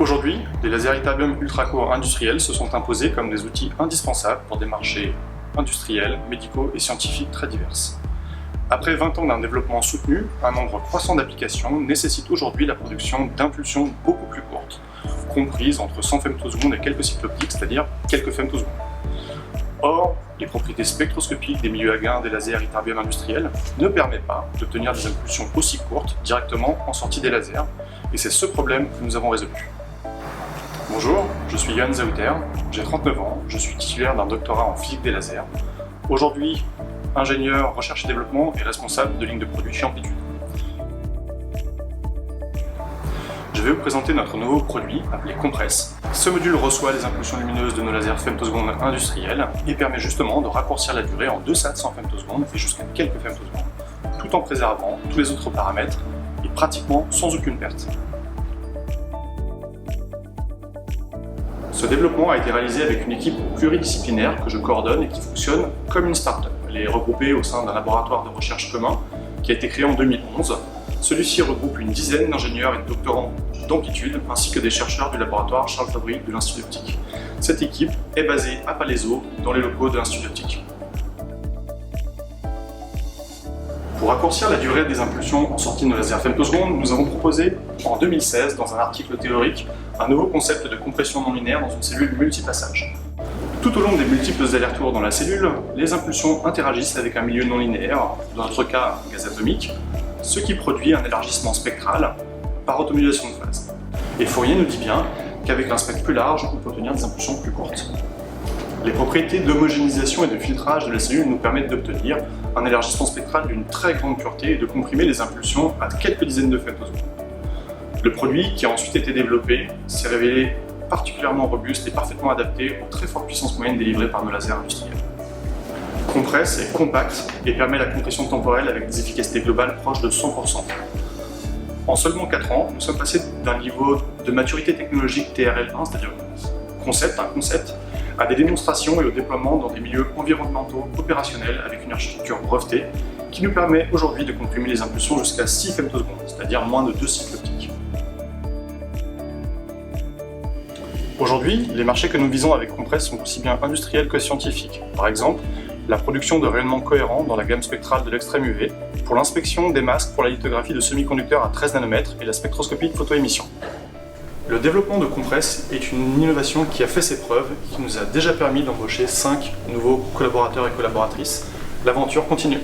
Aujourd'hui, les lasers Ytterbium ultra-courts industriels se sont imposés comme des outils indispensables pour des marchés industriels, médicaux et scientifiques très divers. Après 20 ans d'un développement soutenu, un nombre croissant d'applications nécessite aujourd'hui la production d'impulsions beaucoup plus courtes, comprises entre 100 femtosecondes et quelques cycles optiques, c'est-à-dire quelques femtosecondes. Or, les propriétés spectroscopiques des milieux à gain des lasers Ytterbium industriels ne permettent pas d'obtenir des impulsions aussi courtes directement en sortie des lasers, et c'est ce problème que nous avons résolu. Bonjour, je suis Johan Zauter, j'ai 39 ans, je suis titulaire d'un doctorat en physique des lasers. Aujourd'hui, ingénieur recherche et développement et responsable de ligne de produits chez Amplitude. Je vais vous présenter notre nouveau produit appelé Compress. Ce module reçoit les impulsions lumineuses de nos lasers femtosecondes industriels et permet justement de raccourcir la durée en 200 femtosecondes et jusqu'à quelques femtosecondes, tout en préservant tous les autres paramètres et pratiquement sans aucune perte. Ce développement a été réalisé avec une équipe pluridisciplinaire que je coordonne et qui fonctionne comme une start-up. Elle est regroupée au sein d'un laboratoire de recherche commun qui a été créé en 2011. Celui-ci regroupe une dizaine d'ingénieurs et de doctorants d'Amplitude ainsi que des chercheurs du laboratoire Charles Fabry de l'Institut d'Optique. Cette équipe est basée à Palaiseau, dans les locaux de l'Institut d'Optique. Pour raccourcir la durée des impulsions en sortie de nos lasers femtosecondes, nous avons proposé en 2016, dans un article théorique, un nouveau concept de compression non linéaire dans une cellule multipassage. Tout au long des multiples allers-retours dans la cellule, les impulsions interagissent avec un milieu non linéaire, dans notre cas un gaz atomique, ce qui produit un élargissement spectral par automodulation de phase. Et Fourier nous dit bien qu'avec un spectre plus large, on peut obtenir des impulsions plus courtes. Les propriétés d'homogénéisation et de filtrage de la cellule nous permettent d'obtenir un élargissement spectral d'une très grande pureté et de comprimer les impulsions à quelques dizaines de femtosecondes. Le produit, qui a ensuite été développé, s'est révélé particulièrement robuste et parfaitement adapté aux très fortes puissances moyennes délivrées par nos lasers industriels. Compress est compact et permet la compression temporelle avec des efficacités globales proches de 100%. En seulement 4 ans, nous sommes passés d'un niveau de maturité technologique TRL1, c'est-à-dire un concept, à des démonstrations et au déploiement dans des milieux environnementaux opérationnels avec une architecture brevetée qui nous permet aujourd'hui de comprimer les impulsions jusqu'à 6 femtosecondes, c'est-à-dire moins de 2 cycles optiques. Aujourd'hui, les marchés que nous visons avec Compress sont aussi bien industriels que scientifiques. Par exemple, la production de rayonnements cohérents dans la gamme spectrale de l'extrême UV, pour l'inspection des masques pour la lithographie de semi-conducteurs à 13 nanomètres et la spectroscopie de photoémission. Le développement de Compress est une innovation qui a fait ses preuves et qui nous a déjà permis d'embaucher 5 nouveaux collaborateurs et collaboratrices. L'aventure continue.